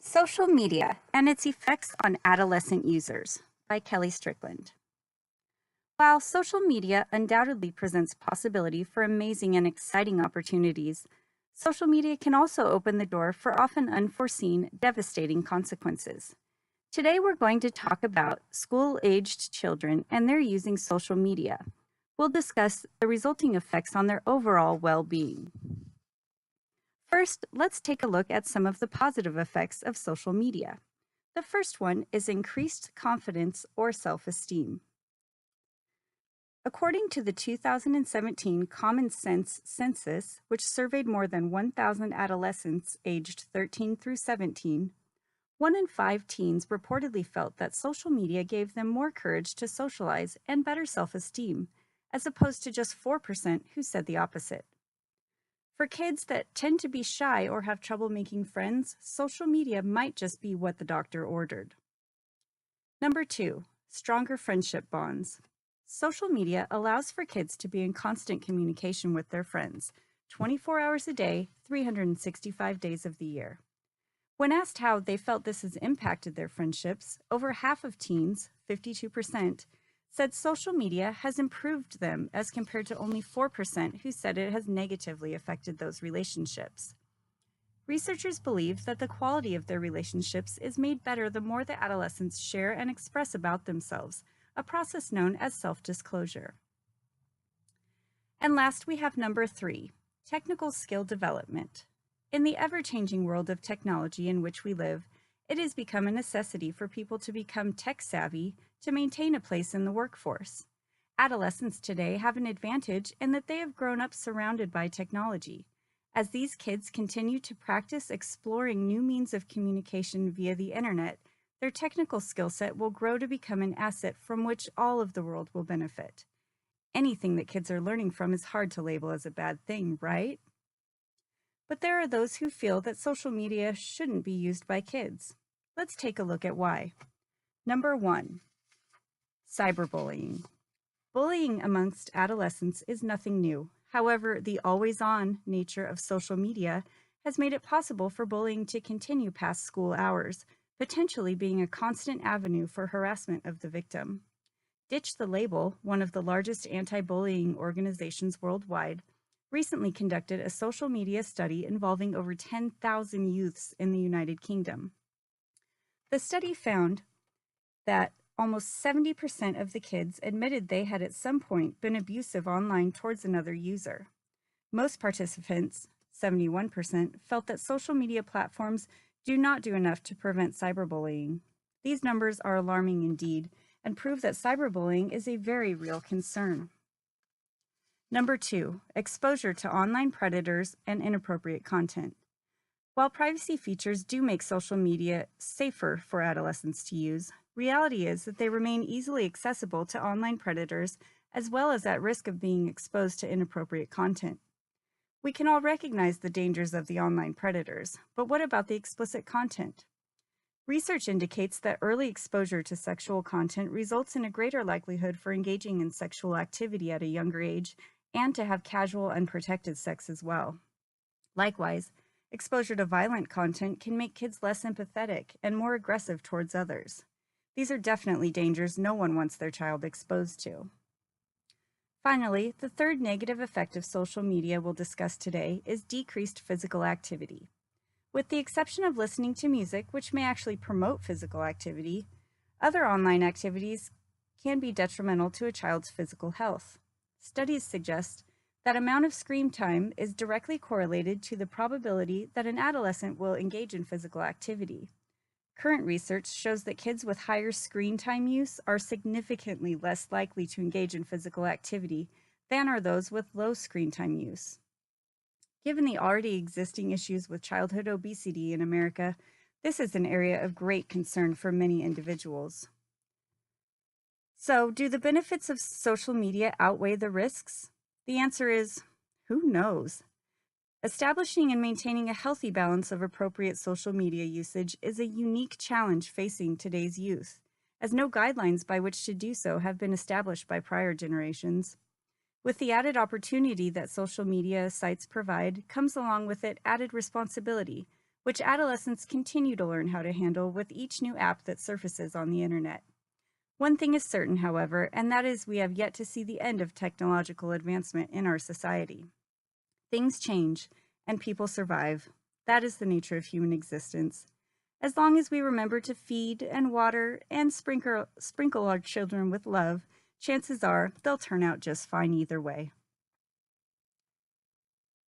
Social Media and Its Effects on Adolescent Users by Kelly Strickland. While social media undoubtedly presents possibility for amazing and exciting opportunities, social media can also open the door for often unforeseen, devastating consequences. Today we're going to talk about school-aged children and their using social media. We'll discuss the resulting effects on their overall well-being. First, let's take a look at some of the positive effects of social media. The first one is increased confidence or self-esteem. According to the 2017 Common Sense Census, which surveyed more than 1,000 adolescents aged 13 through 17, 1 in 5 teens reportedly felt that social media gave them more courage to socialize and better self-esteem, as opposed to just 4% who said the opposite. For kids that tend to be shy or have trouble making friends, social media might just be what the doctor ordered. Number 2, stronger friendship bonds. Social media allows for kids to be in constant communication with their friends, 24 hours a day, 365 days of the year. When asked how they felt this has impacted their friendships, over half of teens, 52%, said social media has improved them as compared to only 4% who said it has negatively affected those relationships. Researchers believe that the quality of their relationships is made better the more the adolescents share and express about themselves, a process known as self-disclosure. And last, we have number 3, technical skill development. In the ever-changing world of technology in which we live, it has become a necessity for people to become tech-savvy to maintain a place in the workforce. Adolescents today have an advantage in that they have grown up surrounded by technology. As these kids continue to practice exploring new means of communication via the internet, their technical skill set will grow to become an asset from which all of the world will benefit. Anything that kids are learning from is hard to label as a bad thing, right? But there are those who feel that social media shouldn't be used by kids. Let's take a look at why. Number 1, cyberbullying. Bullying amongst adolescents is nothing new. However, the always-on nature of social media has made it possible for bullying to continue past school hours, potentially being a constant avenue for harassment of the victim. Ditch the Label, one of the largest anti-bullying organizations worldwide, recently conducted a social media study involving over 10,000 youths in the United Kingdom. The study found that almost 70% of the kids admitted they had at some point been abusive online towards another user. Most participants, 71%, felt that social media platforms do not do enough to prevent cyberbullying. These numbers are alarming indeed and prove that cyberbullying is a very real concern. Number 2, exposure to online predators and inappropriate content. While privacy features do make social media safer for adolescents to use, reality is that they remain easily accessible to online predators as well as at risk of being exposed to inappropriate content. We can all recognize the dangers of the online predators, but what about the explicit content? Research indicates that early exposure to sexual content results in a greater likelihood for engaging in sexual activity at a younger age and to have casual, unprotected sex as well. Likewise, exposure to violent content can make kids less empathetic and more aggressive towards others. These are definitely dangers no one wants their child exposed to. Finally, the third negative effect of social media we'll discuss today is decreased physical activity. With the exception of listening to music, which may actually promote physical activity, other online activities can be detrimental to a child's physical health. Studies suggest that amount of screen time is directly correlated to the probability that an adolescent will engage in physical activity. Current research shows that kids with higher screen time use are significantly less likely to engage in physical activity than are those with low screen time use. Given the already existing issues with childhood obesity in America, this is an area of great concern for many individuals. So, do the benefits of social media outweigh the risks? The answer is, who knows? Establishing and maintaining a healthy balance of appropriate social media usage is a unique challenge facing today's youth, as no guidelines by which to do so have been established by prior generations. With the added opportunity that social media sites provide, comes along with it added responsibility, which adolescents continue to learn how to handle with each new app that surfaces on the internet. One thing is certain, however, and that is we have yet to see the end of technological advancement in our society. Things change, and people survive. That is the nature of human existence. As long as we remember to feed and water and sprinkle our children with love, chances are they'll turn out just fine either way.